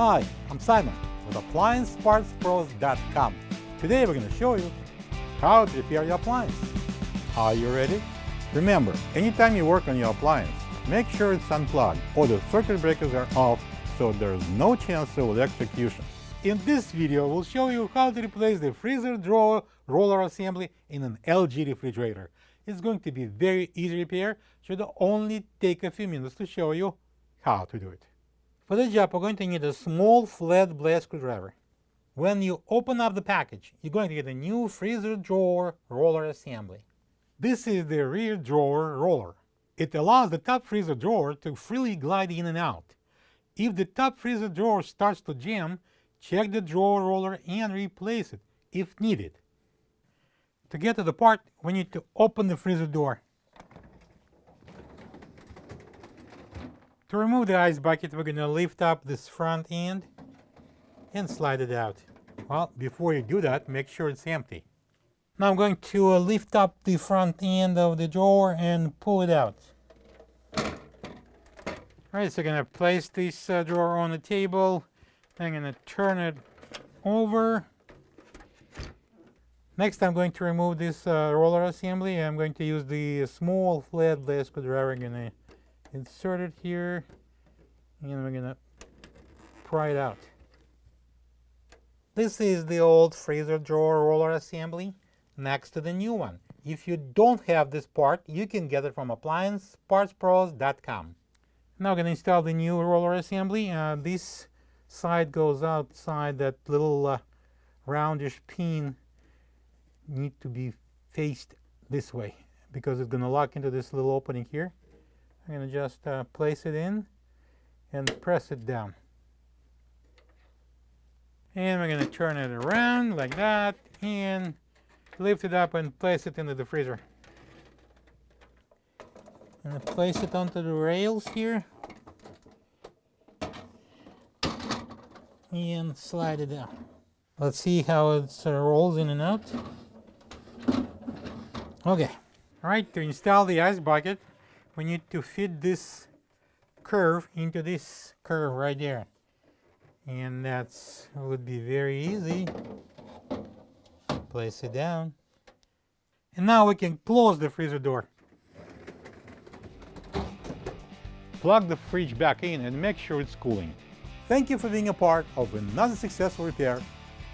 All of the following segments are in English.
Hi, I'm Simon with AppliancePartsPros.com. Today we're going to show you how to repair your appliance. Are you ready? Remember, anytime you work on your appliance, make sure it's unplugged or the circuit breakers are off so there's no chance of electrocution. In this video, we'll show you how to replace the freezer drawer roller assembly in an LG refrigerator. It's going to be very easy repair, should only take a few minutes to show you how to do it. For this job, we're going to need a small flat blade screwdriver. When you open up the package, you're going to get a new freezer drawer roller assembly. This is the rear drawer roller. It allows the top freezer drawer to freely glide in and out. If the top freezer drawer starts to jam, check the drawer roller and replace it if needed. To get to the part, we need to open the freezer door. To remove the ice bucket, we're going to lift up this front end and slide it out. Well, before you do that, make sure it's empty. Now I'm going to lift up the front end of the drawer and pull it out. Alright, so I'm going to place this drawer on the table. I'm going to turn it over. Next, I'm going to remove this roller assembly. I'm going to use the small flat blade screwdriver. I'm going to insert it here, and we're going to pry it out. This is the old freezer drawer roller assembly next to the new one. If you don't have this part, you can get it from AppliancePartsPros.com. Now I'm going to install the new roller assembly. This side goes outside. That little roundish pin need to be faced this way because it's going to lock into this little opening here. I'm going to just place it in and press it down. And we're going to turn it around like that and lift it up and place it into the freezer. I'm going to place it onto the rails here and slide it down. Let's see how it rolls in and out. Okay. Alright, to install the ice bucket, we need to fit this curve into this curve right there. And that would be very easy. Place it down. And now we can close the freezer door. Plug the fridge back in and make sure it's cooling. Thank you for being a part of another successful repair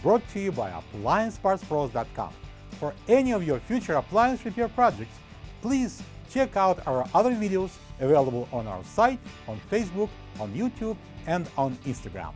brought to you by AppliancePartsPros.com. For any of your future appliance repair projects, please check out our other videos available on our site, on Facebook, on YouTube, and on Instagram.